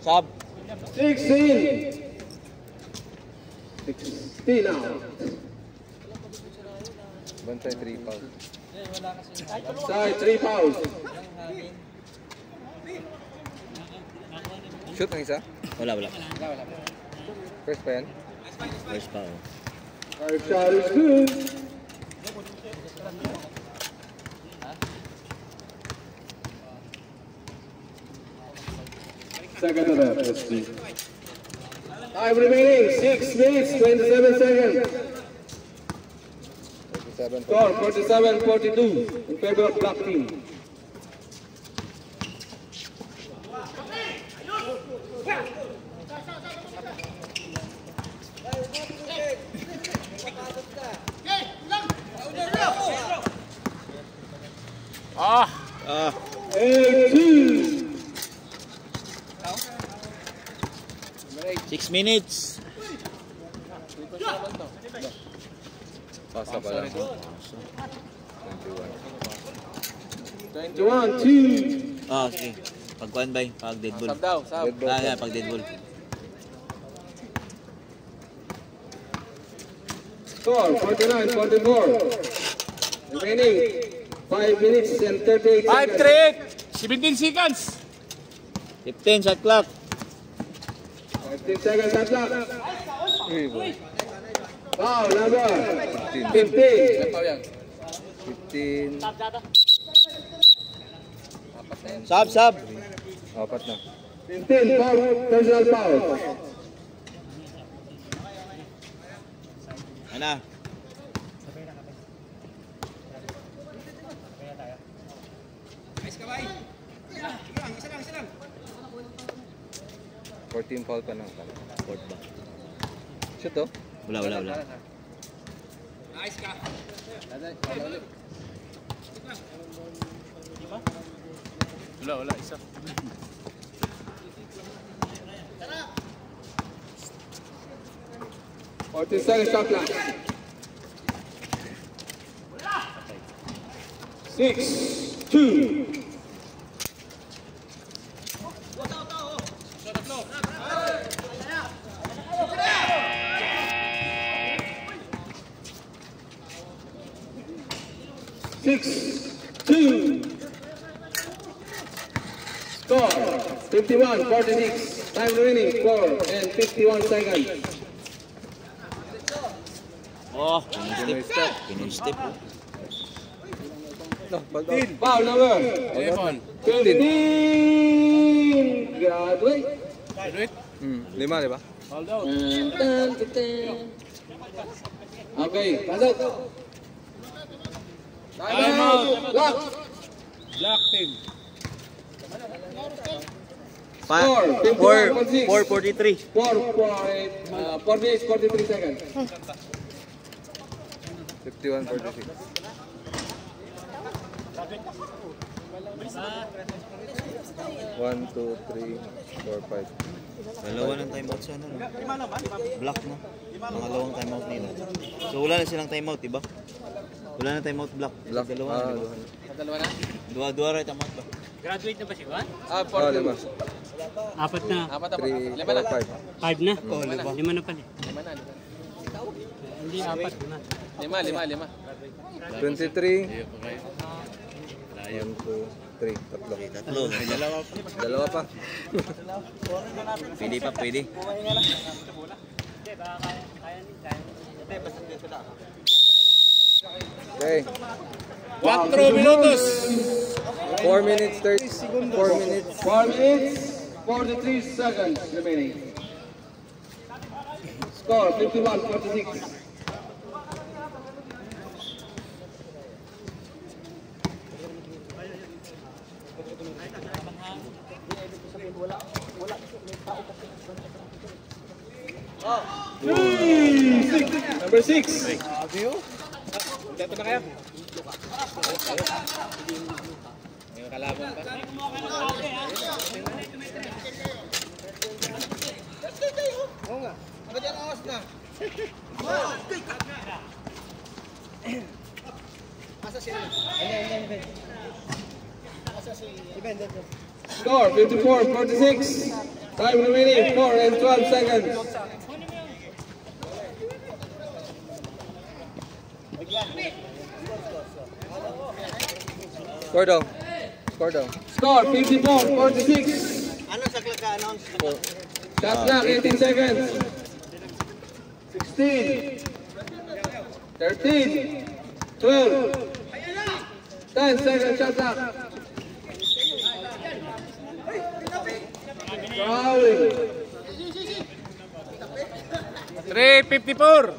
Sub. 16. 16 now. Bantay 3 fouls. Side 3 fouls. Shoot ang isa? Wala. First pa yan? First pa. First shot is good. Second to that. Let's see. Time remaining 6 minutes 27 seconds. 47. Score 47-42 in favor of black team. Ah. 18. 6 minutes. Pasa pa lang. 21, 2. Ah, sige. Pag-kuhan ba? Pag dead ball. Sab daw, sab. Pag dead ball. Score 49-44. Remaining 5 minutes and 38 seconds. 5-3, 17 seconds. 15 shot clock. 15 seconds at clock. Uy, boy. Foul number 15. 15. 15. Sub. Apat na. 15 for personal foul. Ano? Isa lang. 14 foul pa na. Fourth ba? Shoot to? Wala. Nice ka. Wala, isa. Forty seconds shot clock. 6-2. Score 51-46. Time remaining 4 and 51 seconds. Oh, finish step. No, ball down. Foul number 11. 15. Graduate. Lima, di ba? Hold out. Okay, pasok. Time out. Lock. Black team. Score 4:43. 4 minutes 43 seconds. 51-46. 1, 2, 3, 4, 5. Dalawa ng timeout sa ano, no? Black, no? Pangalawang timeout nila. So wala na silang timeout, diba? Wala na timeout black. Black. Dalawa na, diba? Dalawa na? Dua rin timeout ba? Graduate na ba si Juan? Oh, lima. Apat na. 3, 4, 5. 5 na. Oh, Lima na pala. Hindi, apat na. Lima. 23. 1, 2, 3. Tatlo. Tatlo. Dalawa pa. Pwede pa, pwede. Okay. 4 minutos. 4 minutes 30. 4 minutes. 4 minutes 43 seconds remaining. Score 51-46. Number 6. Dito na kayo. May kalaban pa. Oo nga. Ano dyan ang oras na? Asa sila? Score 54-46. Time remaining 4 and 12 seconds. Score down. Score down. Score 54-46. Ano sa ka-announce? Shot clock 18 seconds. 16. 13. 12. 10 seconds shot clock. Fouling. 3:54.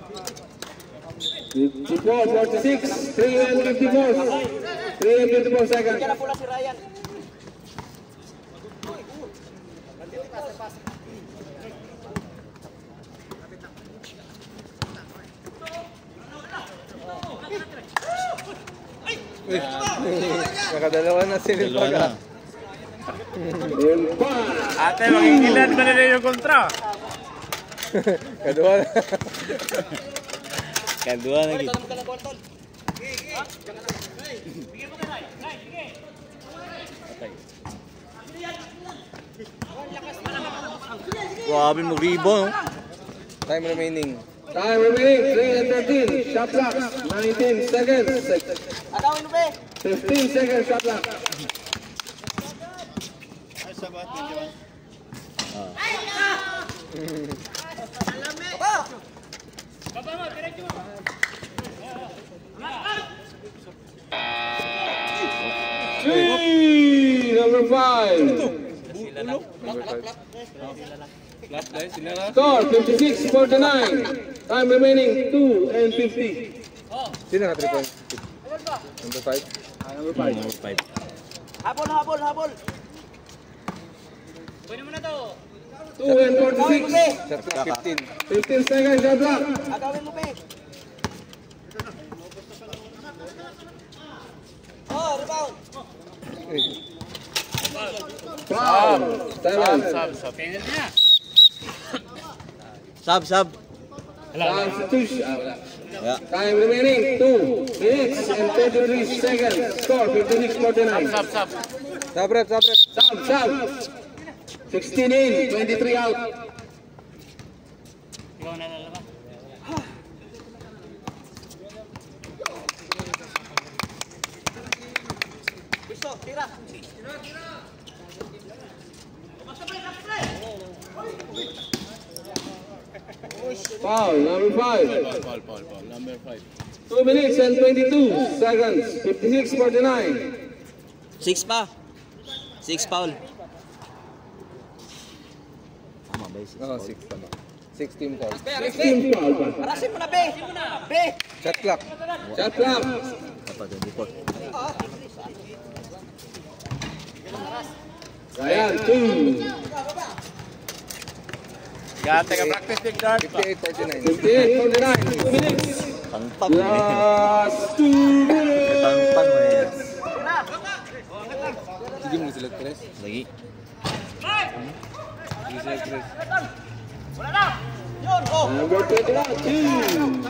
54-46. 3 and 54. 3 and 54 seconds. Pula si Ryan. Nakadalawa na si Dalawa na. Limpaga. Ate, makikilan ba nila yung kontra? Kadua na. Kadua na gid. Grabe mo rebound. Time remaining. Time remaining 3 and 13. Shot clock 19 seconds. 15 seconds shot clock. Three, number 5. Score 56-49. Time remaining 2 and 50. Sino ka 3 points? Number 5? Number 5. Number 5. Habol. 2 and 46. Shot clock 15. 15 seconds shot clock. Agawin mo, Pe. Rebound. Foul. 7. Sub. Substitution. Yeah. Time remaining 2 minutes and 33 seconds. Score 56-49. Sub rep. Sub. 16 in, 23 out. Ikaw na lalabas. Gusto, tira. Foul, number 5. Foul. Number 5. 2 minutes and 22 seconds. 56-49. 6 pa. 6 foul. Tama ba? Oo, 6 tama. 16 points. 16 foul pa. Parasin mo na, Pe. Pe. Shot clock. Shot clock. Dapat 24. Ryan, 2. Gata ka practice big dart. 58-49. 58-49. 2 minutes. Tangtang mo eh. Last 2 minutes. Tangtang mo eh. Sige mo sila 3. Lagi. Sige sila 3. Number 21, 2.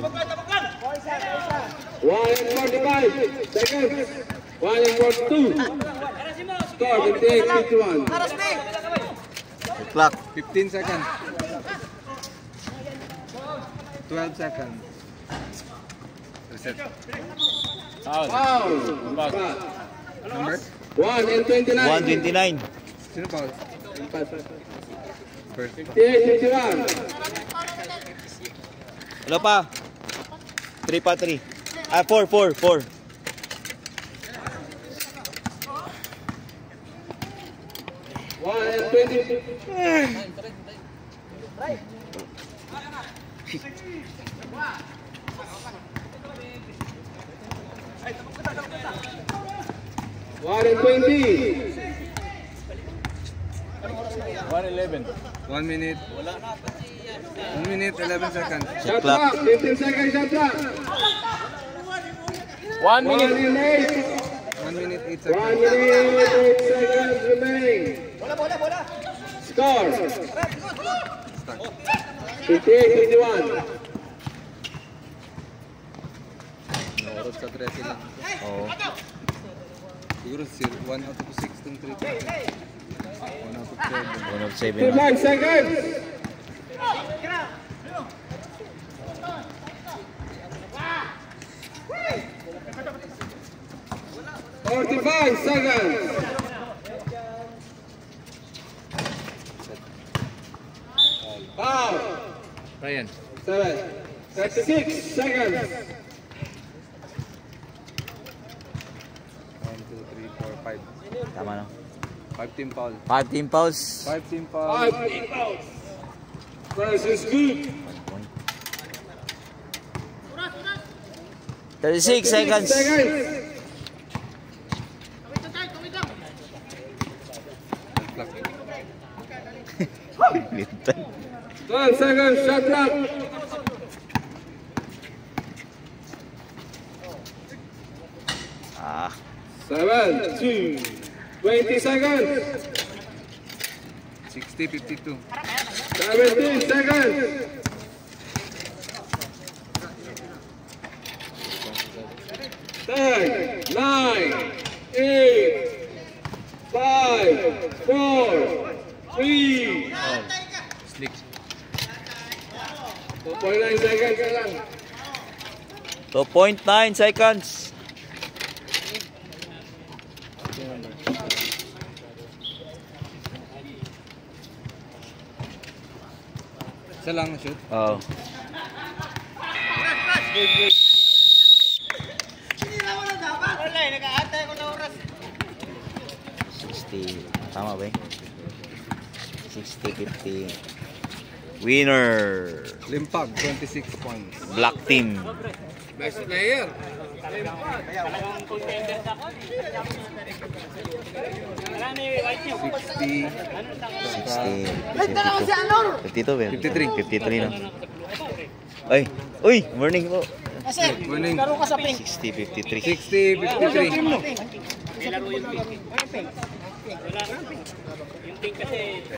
1 and 45 seconds. 1 and 42. Score 58-51. Clock. 15 seconds. 12 seconds. Reset. Foul. Number? 1 and 29. 129. Sino pa? First. 58-51. Ano pa? 3 pa 3. 4. 1 and 20. One and 20. 1:11. 1 minute. 1 minute, 11 seconds. Shot clock. clock. 15 seconds shot clock. 1 1 minute. and 8. 1 minute, 8 1 seconds. minute, 8 seconds remaining. Score. 58-51. Naurot sa 3 sila. Oo. Siguro 1 out of 16 3 points. 1 of 7. 55 seconds. Forty-five seconds. Five, Ryan. 7, 36 seconds. 1, 2, 3, 4, 5. Tama na. 5 team foul. 5 team fouls. 5 team foul. 5 inbounds. First is good. 36 seconds. Lintan. 12 seconds, shot clock. Ah, 7, 2, 20 seconds. 60, 52. 17 seconds. 10, 9, 8, 5, 4, 3, Slick. 2.9 seconds na lang. 2.9 seconds. Isa lang na shoot. Oh. Tama ba eh? 60, 50. Winner! Limpag, 26 points. Black team. Best player. 60. 52. 53. 53 na. Ay! Uy! Morning po. Winning. 60, 53. 60, 53.